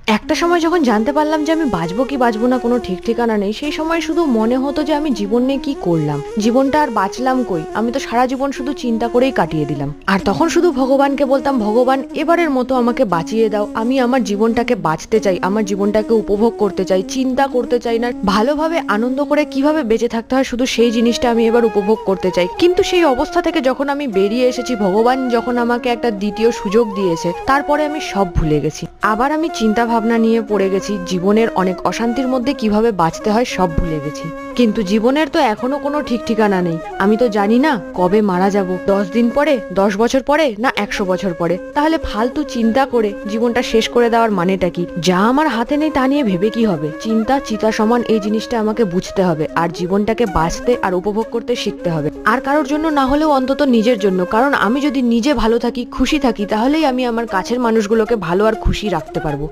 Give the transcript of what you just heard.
একটা সময় যখন জানতে পারলাম যে আমি বাঁচবো কি বাঁচবো না কোনো ঠিক ঠিকানা নেই, সেই সময় শুধু মনে হতো যে আমি জীবন নিয়ে কি করলাম, জীবনটা আর বাঁচলাম কই, আমি তো সারা জীবন শুধু চিন্তা করেই কাটিয়ে দিলাম। আর তখন শুধু ভগবানকে বলতাম, ভগবান এবারের মতো আমাকে বাঁচিয়ে দাও, আমি আমার জীবনটাকে বাঁচতে চাই, আমার জীবনটাকে উপভোগ করতে চাই, চিন্তা করতে চাই না, ভালোভাবে আনন্দ করে কিভাবে বেঁচে থাকতে হয় শুধু সেই জিনিসটা আমি এবার উপভোগ করতে চাই। কিন্তু সেই অবস্থা থেকে যখন আমি বেরিয়ে এসেছি, ভগবান যখন আমাকে একটা দ্বিতীয় সুযোগ দিয়েছে, তারপরে আমি সব ভুলে গেছি। আবার আমি চিন্তা ভাবনা নিয়ে পড়ে গেছি, জীবনের অনেক অশান্তির মধ্যে কিভাবে বাঁচতে হয় সব ভুলে গেছি। কিন্তু জীবনের তো এখনো কোনো ঠিক ঠিকানা নেই, আমি তো জানি না কবে মারা যাব, 10 দিন পরে, 10 বছর পরে, না 100 বছর পরে। তাহলে ফালতু চিন্তা করে জীবনটা শেষ করে দেওয়ার মানেটা কি? যা আমার হাতে নেই তা নিয়ে ভেবে কি হবে? চিন্তা চিতা সমান, এই জিনিসটা আমাকে বুঝতে হবে, আর জীবনটাকে বাঁচতে আর উপভোগ করতে শিখতে হবে। আর কারোর জন্য না হলেও অন্তত নিজের জন্য, কারণ আমি যদি নিজে ভালো থাকি, খুশি থাকি, তাহলেই আমি আমার কাছের মানুষগুলোকে ভালো আর খুশি রাখতে পারবো।